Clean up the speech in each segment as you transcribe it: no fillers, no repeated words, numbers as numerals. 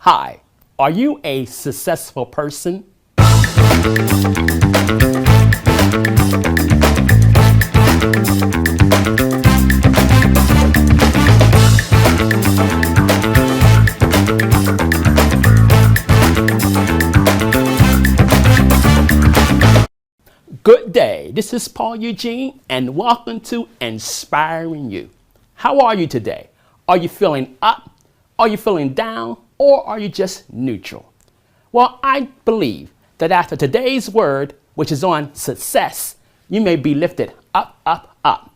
Hi, are you a successful person? Good day, this is Eugene, and welcome to Inspiring You. How are you today? Are you feeling up? Are you feeling down? Or are you just neutral? Well, I believe that after today's word, which is on success, you may be lifted up, up, up.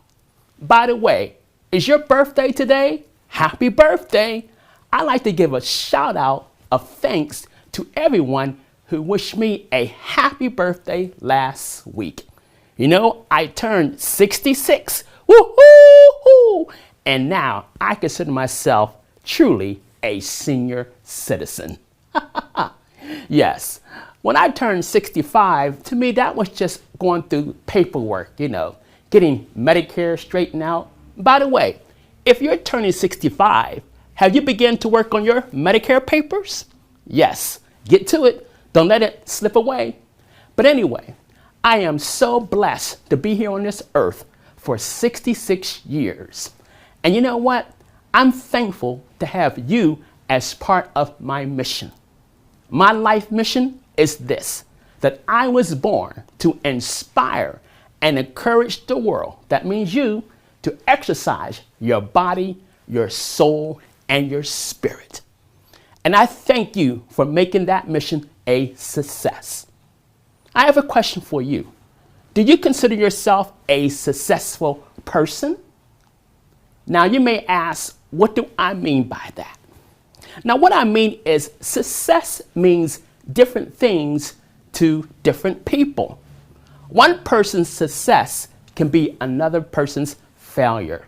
By the way, is your birthday today? Happy birthday! I'd like to give a shout out of thanks to everyone who wished me a happy birthday last week. You know, I turned 66, woo-hoo-hoo, and now I consider myself truly a senior citizen. Yes, when I turned 65, to me that was just going through paperwork, getting Medicare straightened out. By the way, if you're turning 65, have you begun to work on your Medicare papers? Yes, get to it. Don't let it slip away. But anyway, I am so blessed to be here on this earth for 66 years. And you know what? I'm thankful to have you as part of my mission. My life mission is this, that I was born to inspire and encourage the world. That means you to exercise your body, your soul, and your spirit. And I thank you for making that mission a success. I have a question for you. Do you consider yourself a successful person? Now you may ask, what do I mean by that? Now what I mean is success means different things to different people. One person's success can be another person's failure.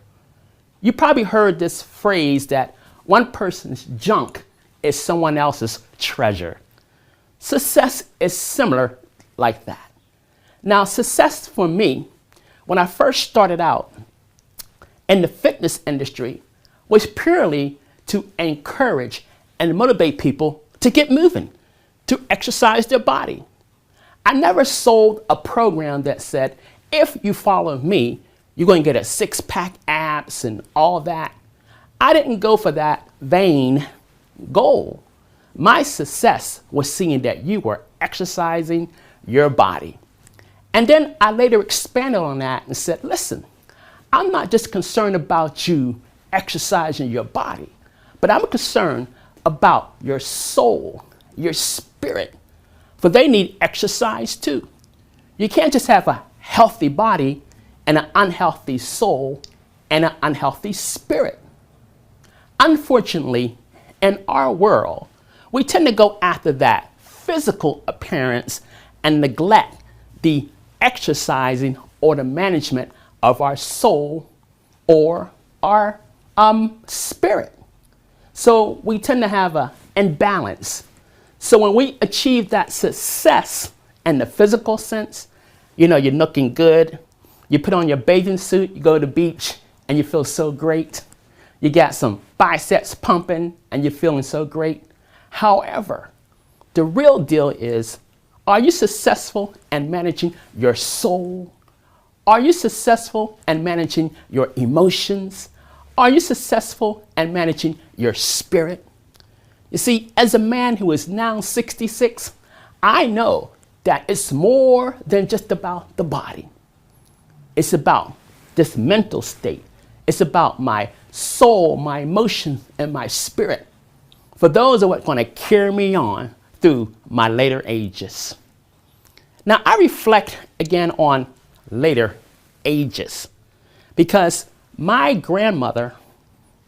You probably heard this phrase that one person's junk is someone else's treasure. Success is similar like that. Now success for me, when I first started out in the fitness industry, was purely to encourage and motivate people to get moving, to exercise their body. I never sold a program that said, if you follow me, you're going to get a six-pack abs and all that. I didn't go for that vain goal. My success was seeing that you were exercising your body. And then I later expanded on that and said, listen, I'm not just concerned about you exercising your body, but I'm concerned about your soul, your spirit, for they need exercise too. You can't just have a healthy body and an unhealthy soul and an unhealthy spirit. Unfortunately, in our world, we tend to go after that physical appearance and neglect the exercising or the management of our soul or our spirit. So we tend to have an imbalance. So when we achieve that success in the physical sense, you're looking good, you put on your bathing suit, you go to the beach and you feel so great. You got some biceps pumping and you're feeling so great. However, the real deal is, are you successful in managing your soul? Are you successful in managing your emotions? Are you successful in managing your spirit? You see, as a man who is now 66, I know that it's more than just about the body. It's about this mental state. It's about my soul, my emotions, and my spirit. For those are what's going to carry me on through my later ages. Now, I reflect again on later ages because my grandmother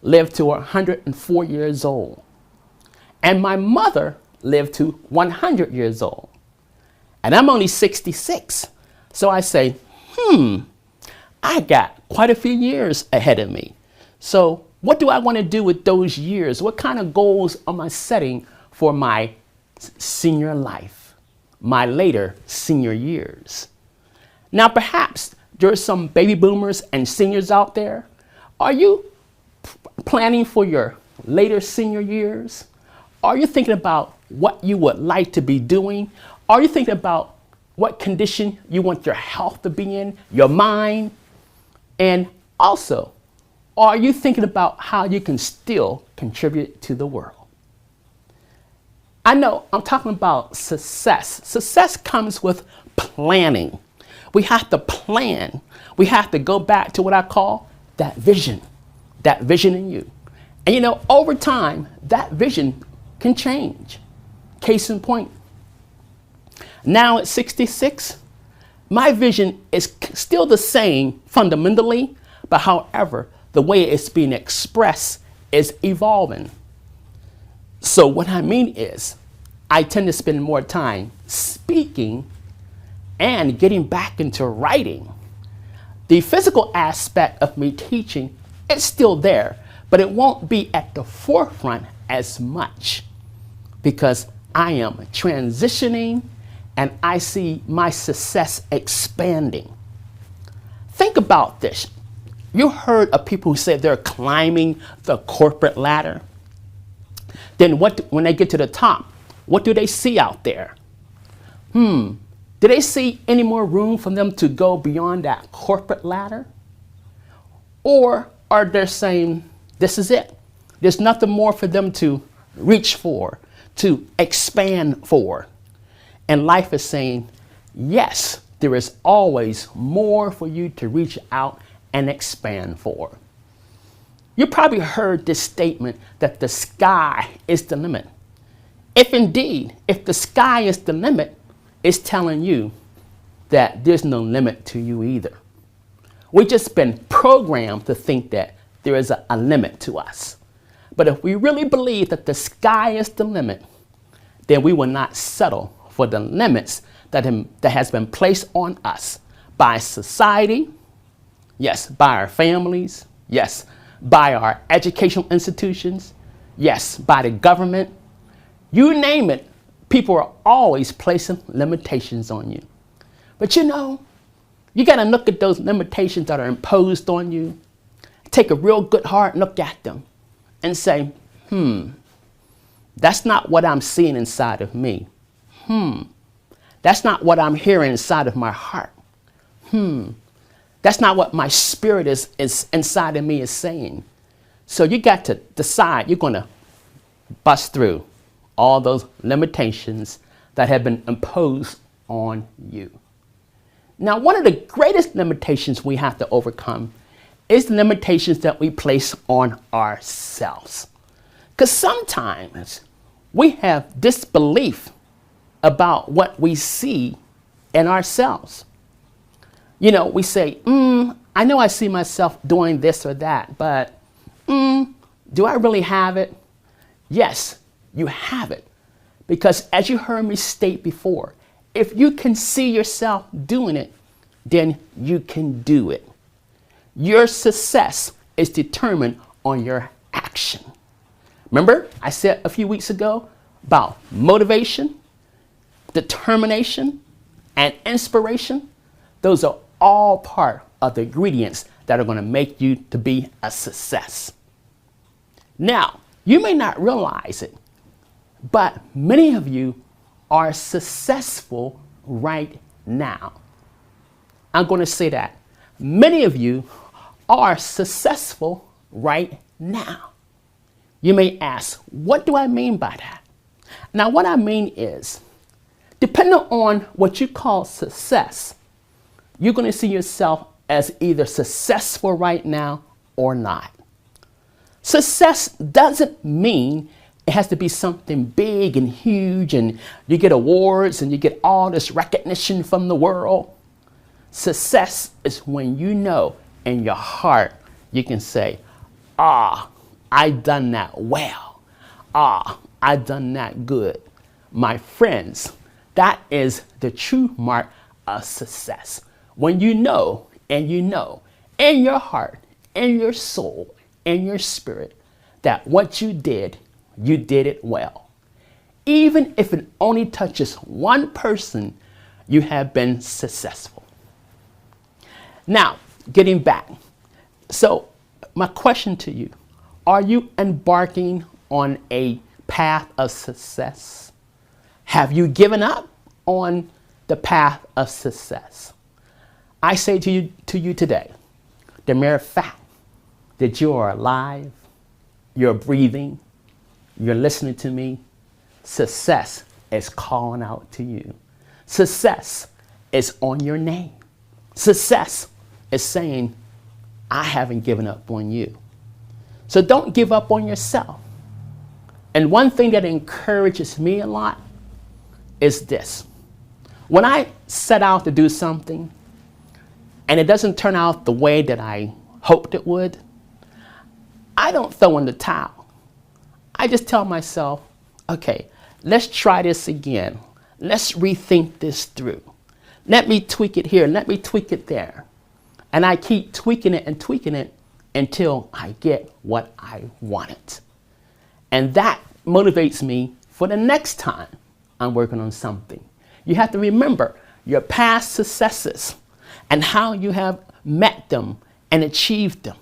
lived to 104 years old and my mother lived to 100 years old. And I'm only 66. So I say, I got quite a few years ahead of me. So what do I want to do with those years? What kind of goals am I setting for my senior life, my later senior years? Now, perhaps there's some baby boomers and seniors out there. Are you planning for your later senior years? Are you thinking about what you would like to be doing? Are you thinking about what condition you want your health to be in, your mind? And also, are you thinking about how you can still contribute to the world? I know I'm talking about success. Success comes with planning. We have to plan. We have to go back to what I call that vision in you. And you know, over time, that vision can change. Case in point, now at 66, my vision is still the same fundamentally, but however, the way it's being expressed is evolving. So what I mean is, I tend to spend more time speaking and getting back into writing. The physical aspect of me teaching, it's still there, but it won't be at the forefront as much because I am transitioning and I see my success expanding. Think about this. You heard of people who say they're climbing the corporate ladder. Then when they get to the top, what do they see out there? Do they see any more room for them to go beyond that corporate ladder? Or are they saying, this is it? There's nothing more for them to reach for, to expand for. And life is saying, yes, there is always more for you to reach out and expand for. You probably heard this statement that the sky is the limit. If the sky is the limit, it's telling you that there's no limit to you either. We've just been programmed to think that there is a limit to us. But if we really believe that the sky is the limit, then we will not settle for the limits that has been placed on us by society, yes, by our families, yes, by our educational institutions, yes, by the government. You name it, people are always placing limitations on you. But you know, you got to look at those limitations that are imposed on you, take a real good hard look at them and say, that's not what I'm seeing inside of me. That's not what I'm hearing inside of my heart. That's not what my spirit is inside of me is saying. So you got to decide you're going to bust through all those limitations that have been imposed on you. Now, one of the greatest limitations we have to overcome is the limitations that we place on ourselves. Because sometimes we have disbelief about what we see in ourselves. You know, we say, I know I see myself doing this or that, but do I really have it? Yes, you have it. Because as you heard me state before, if you can see yourself doing it, then you can do it. Your success is determined on your action. Remember, I said a few weeks ago about motivation, determination, and inspiration. Those are all part of the ingredients that are going to make you to be a success. Now, you may not realize it, but many of you are successful right now. I'm going to say that. Many of you are successful right now. You may ask, what do I mean by that? Now, what I mean is, depending on what you call success, you're going to see yourself as either successful right now or not. Success doesn't mean it has to be something big and huge and you get awards and you get all this recognition from the world. Success is when you know in your heart you can say, I done that well. I done that good. My friends, that is the true mark of success. When you know in your heart, in your soul, in your spirit, that what you did it well. Even if it only touches one person, you have been successful. Now, getting back. So my question to you, are you embarking on a path of success? Have you given up on the path of success? I say to you today, the mere fact that you are alive, you're breathing, you're listening to me, success is calling out to you. Success is on your name. Success is saying, I haven't given up on you. So don't give up on yourself. And one thing that encourages me a lot is this. When I set out to do something and it doesn't turn out the way that I hoped it would, I don't throw in the towel. I just tell myself, okay, let's try this again. Let's rethink this through. Let me tweak it here. Let me tweak it there. And I keep tweaking it until I get what I wanted. And that motivates me for the next time I'm working on something. You have to remember your past successes and how you have met them and achieved them.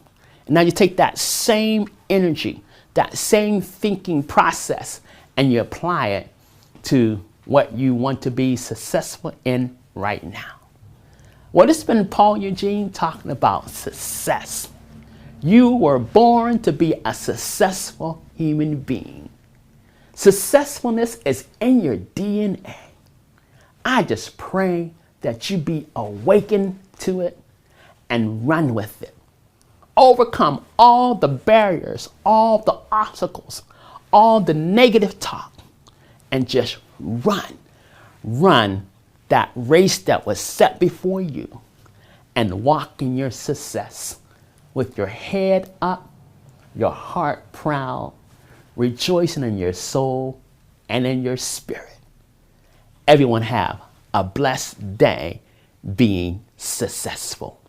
And now you take that same energy, that same thinking process, and you apply it to what you want to be successful in right now. Well, this has been Paul Eugene talking about success. You were born to be a successful human being. Successfulness is in your DNA. I just pray that you be awakened to it and run with it. Overcome all the barriers, all the obstacles, all the negative talk, and just run. Run that race that was set before you and walk in your success with your head up, your heart proud, rejoicing in your soul and in your spirit. Everyone have a blessed day being successful.